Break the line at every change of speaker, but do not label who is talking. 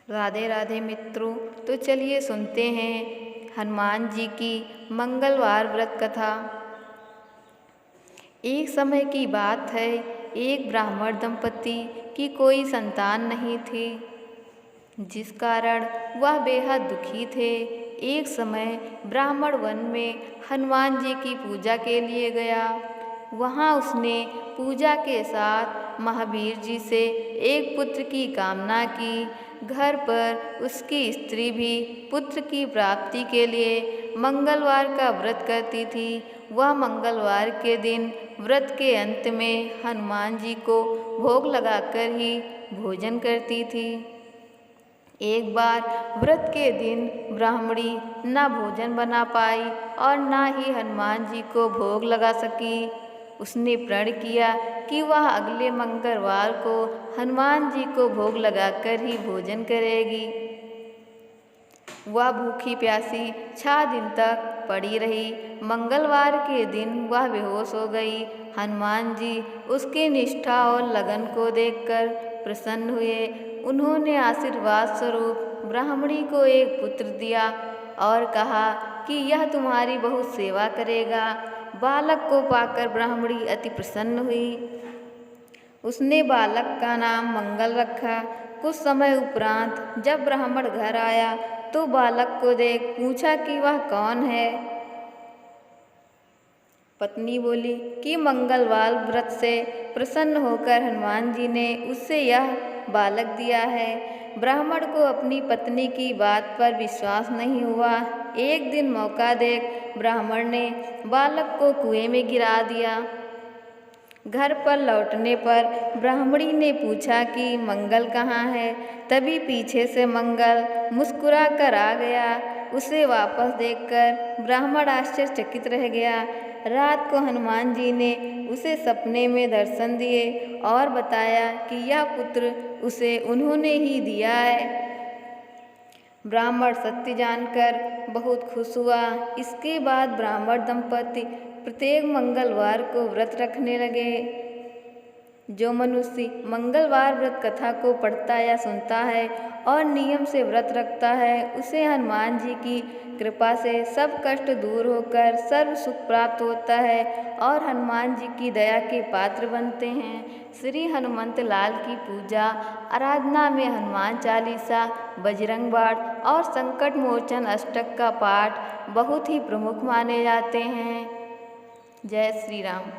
राधे राधे मित्रों, तो चलिए सुनते हैं हनुमान जी की मंगलवार व्रत कथा। एक समय की बात है, एक ब्राह्मण दंपति की कोई संतान नहीं थी, जिस कारण वह बेहद दुखी थे। एक समय ब्राह्मण वन में हनुमान जी की पूजा के लिए गया। वहाँ उसने पूजा के साथ महावीर जी से एक पुत्र की कामना की। घर पर उसकी स्त्री भी पुत्र की प्राप्ति के लिए मंगलवार का व्रत करती थी। वह मंगलवार के दिन व्रत के अंत में हनुमान जी को भोग लगाकर ही भोजन करती थी। एक बार व्रत के दिन ब्राह्मणी न भोजन बना पाई और न ही हनुमान जी को भोग लगा सकी। उसने प्रण किया कि वह अगले मंगलवार को हनुमान जी को भोग लगाकर ही भोजन करेगी। वह भूखी प्यासी 6 दिन तक पड़ी रही। मंगलवार के दिन वह बेहोश हो गई। हनुमान जी उसकी निष्ठा और लगन को देखकर प्रसन्न हुए। उन्होंने आशीर्वाद स्वरूप ब्राह्मणी को एक पुत्र दिया और कहा कि यह तुम्हारी बहुत सेवा करेगा। बालक को पाकर ब्राह्मणी अति प्रसन्न हुई। उसने बालक का नाम मंगल रखा। कुछ समय उपरांत जब ब्राह्मण घर आया तो बालक को देख पूछा कि वह कौन है। पत्नी बोली कि मंगलवार व्रत से प्रसन्न होकर हनुमान जी ने उससे यह बालक दिया है। ब्राह्मण को अपनी पत्नी की बात पर विश्वास नहीं हुआ। एक दिन मौका देख ब्राह्मण ने बालक को कुएं में गिरा दिया। घर पर लौटने पर ब्राह्मणी ने पूछा कि मंगल कहाँ है। तभी पीछे से मंगल मुस्कुरा कर आ गया। उसे वापस देखकर ब्राह्मण आश्चर्यचकित रह गया। रात को हनुमान जी ने उसे सपने में दर्शन दिए और बताया कि यह पुत्र उसे उन्होंने ही दिया है। ब्राह्मण सत्य जानकर बहुत खुश हुआ। इसके बाद ब्राह्मण दंपति प्रत्येक मंगलवार को व्रत रखने लगे। जो मनुष्य मंगलवार व्रत कथा को पढ़ता या सुनता है और नियम से व्रत रखता है, उसे हनुमान जी की कृपा से सब कष्ट दूर होकर सर्व सुख प्राप्त होता है और हनुमान जी की दया के पात्र बनते हैं। श्री हनुमंत लाल की पूजा आराधना में हनुमान चालीसा, बजरंग बाण और संकट मोचन अष्टक का पाठ बहुत ही प्रमुख माने जाते हैं। जय श्री राम।